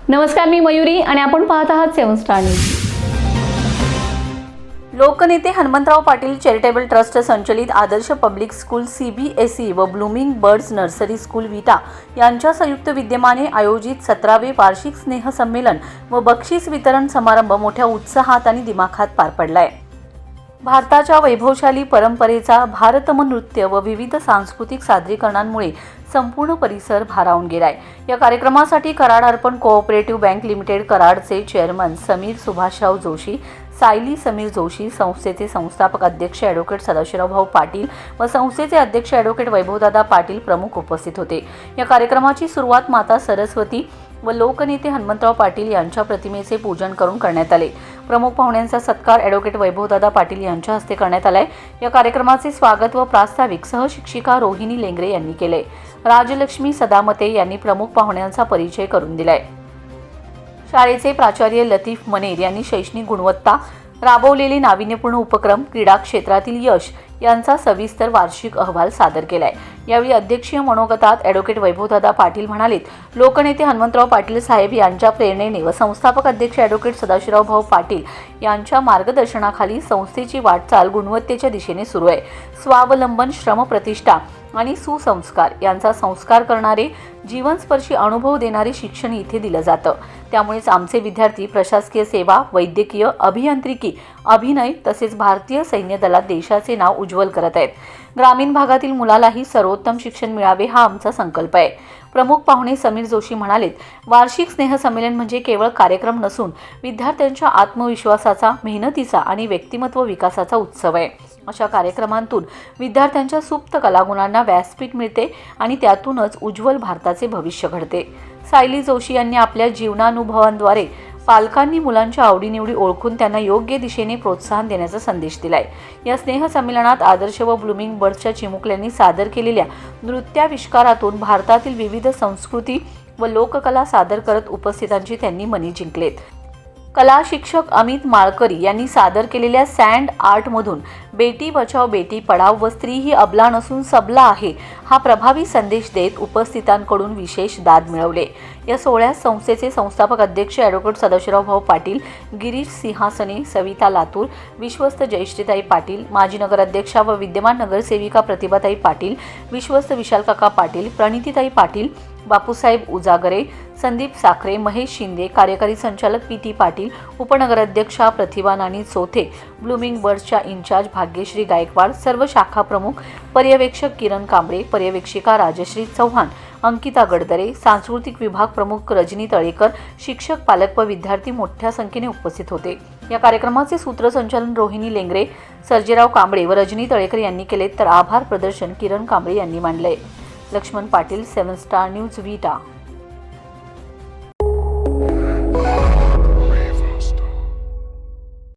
नमस्कार, मी मयुरी आणि आपण पाहत आहात 7 स्टार न्यूज। लोकनेते हनुमंतराव पाटील चॅरिटेबल ट्रस्ट संचलित आदर्श पब्लिक स्कूल CBSE व ब्लूमिंग बर्ड्स नर्सरी स्कूल विटा यांच्या संयुक्त विद्यमाने आयोजित 17वे वार्षिक स्नेह संमेलन व बक्षीस वितरण समारंभ मोठ्या उत्साहात आणि दिमाखात पार पडलाय। भारताच्या वैभवशाली परंपरेचा भारतम नृत्य व विविध सांस्कृतिक सादरीकरणांमुळे संपूर्ण परिसर भारावून गेलाय। या कार्यक्रमासाठी Karad Arpan cooperative bank limited कराडचे चेअरमन समीर सुभाषराव जोशी, सायली समीर जोशी, संस्थेचे संस्थापक अध्यक्ष ॲडव्होकेट सदाशिवराव पाटील व संस्थेचे अध्यक्ष ॲडव्होकेट वैभवदादा पाटील प्रमुख उपस्थित होते। या कार्यक्रमाची सुरुवात माता सरस्वती व लोकनेते हनुमंतराव पाटील यांच्या प्रतिमेचे पूजन करून करण्यात आले। प्रमुख पाहुण्यांचा सत्कार ॲडव्होकेट वैभवदादा पाटील यांच्या हस्ते करण्यात आलाय। या कार्यक्रमाचे स्वागत व प्रास्ताविक सहशिक्षिका रोहिणी लेंगरे यांनी केले। राजलक्ष्मी सदामते यांनी प्रमुख पाहुण्यांचा परिचय करून दिलाय। शाळेचे प्राचार्य लतीफ मनेर यांनी शैक्षणिक गुणवत्ता, राबवलेले नाविन्यपूर्ण उपक्रम, क्रीडा क्षेत्रातील यश यांचा सविस्तर वार्षिक अहवाल सादर केलाय। यावेळी अध्यक्षीय मनोगतात ॲडव्होकेट वैभवदादा पाटील म्हणालेत, लोकनेते हनुमंतराव पाटील साहेब यांच्या प्रेरणेने व संस्थापक अध्यक्ष ॲडव्होकेट सदाशिवराव पाटील यांच्या मार्गदर्शनाखाली संस्थेची वाटचाल गुणवत्तेच्या दिशेने सुरू आहे। स्वावलंबन, श्रमप्रतिष्ठा आणि सुसंस्कार यांचा संस्कार करणारे, जीवनस्पर्शी अनुभव देणारे शिक्षण इथे दिलं जातं। त्यामुळेच आमचे विद्यार्थी प्रशासकीय सेवा, वैद्यकीय, अभियांत्रिकी, अभिनय तसेच भारतीय सैन्य दलात देशाचे नाव उज्ज्वल करत आहेत। ग्रामीण भागातील मुलालाही सर्वोत्तम शिक्षण मिळावे हा आमचा संकल्प आहे। प्रमुख पाहुणे समीर जोशी म्हणालेत, वार्षिक स्नेह संमेलन म्हणजे केवळ कार्यक्रम नसून विद्यार्थ्यांच्या आत्मविश्वासाचा, मेहनतीचा आणि व्यक्तिमत्व विकासाचा उत्सव आहे। अशा कार्यक्रमांतून विद्यार्थ्यांच्या सुप्त कलागुणांना व्यासपीठ मिळते आणि त्यातूनच उज्ज्वल भारताचे भविष्य घडते। सायली जोशी यांनी आपल्या जीवनानुभवांद्वारे पालकांनी मुलांच्या आवडीनिवडी ओळखून त्यांना योग्य दिशेने प्रोत्साहन देण्याचा संदेश दिलाय। या स्नेह संमेलनात आदर्श व ब्लूमिंग बर्ड्सच्या चिमुकल्यांनी सादर केलेल्या नृत्याविष्कारातून भारतातील विविध संस्कृती व लोककला सादर करत उपस्थितांची त्यांनी मने जिंकलेत। कला शिक्षक अमित माळकरी यांनी सादर केलेल्या सँड आर्टमधून बेटी बचाव बेटी पढाव व स्त्री ही अबला नसून सबला आहे हा प्रभावी संदेश देत उपस्थितांकडून विशेष दाद मिळवले। या सोहळ्यात संस्थेचे संस्थापक अध्यक्ष ॲडव्होकेट सदाशिवराव पाटील, गिरीश सिंहासने, सविता लातूर, विश्वस्त जयश्रीताई पाटील, माजी नगराध्यक्षा व विद्यमान नगरसेविका प्रतिभाताई पाटील, विश्वस्त विशालकाका पाटील, प्रणितीताई पाटील, बापूसाहेब उजागरे, संदीप साखरे, महेश शिंदे, कार्यकारी संचालक PT पाटील, उपनगराध्यक्षा प्रतिभा नानी चोथे, ब्लूमिंग बर्ड्सच्या इन्चार्ज भाग्यश्री गायकवाड, सर्व शाखा प्रमुख, पर्यवेक्षक किरण कांबळे, पर्यवेक्षिका राजश्री चव्हाण, अंकिता गडदरे, सांस्कृतिक विभाग प्रमुख रजनी तळेकर, शिक्षक, पालक व विद्यार्थी मोठ्या संख्येने उपस्थित होते। या कार्यक्रमाचे सूत्रसंचालन रोहिणी लेंगरे, सर्जेराव कांबळे व रजनी तळेकर यांनी केले, तर आभार प्रदर्शन किरण कांबळे यांनी मांडले। लक्ष्मण पाटील, 7 स्टार न्यूज, विटा।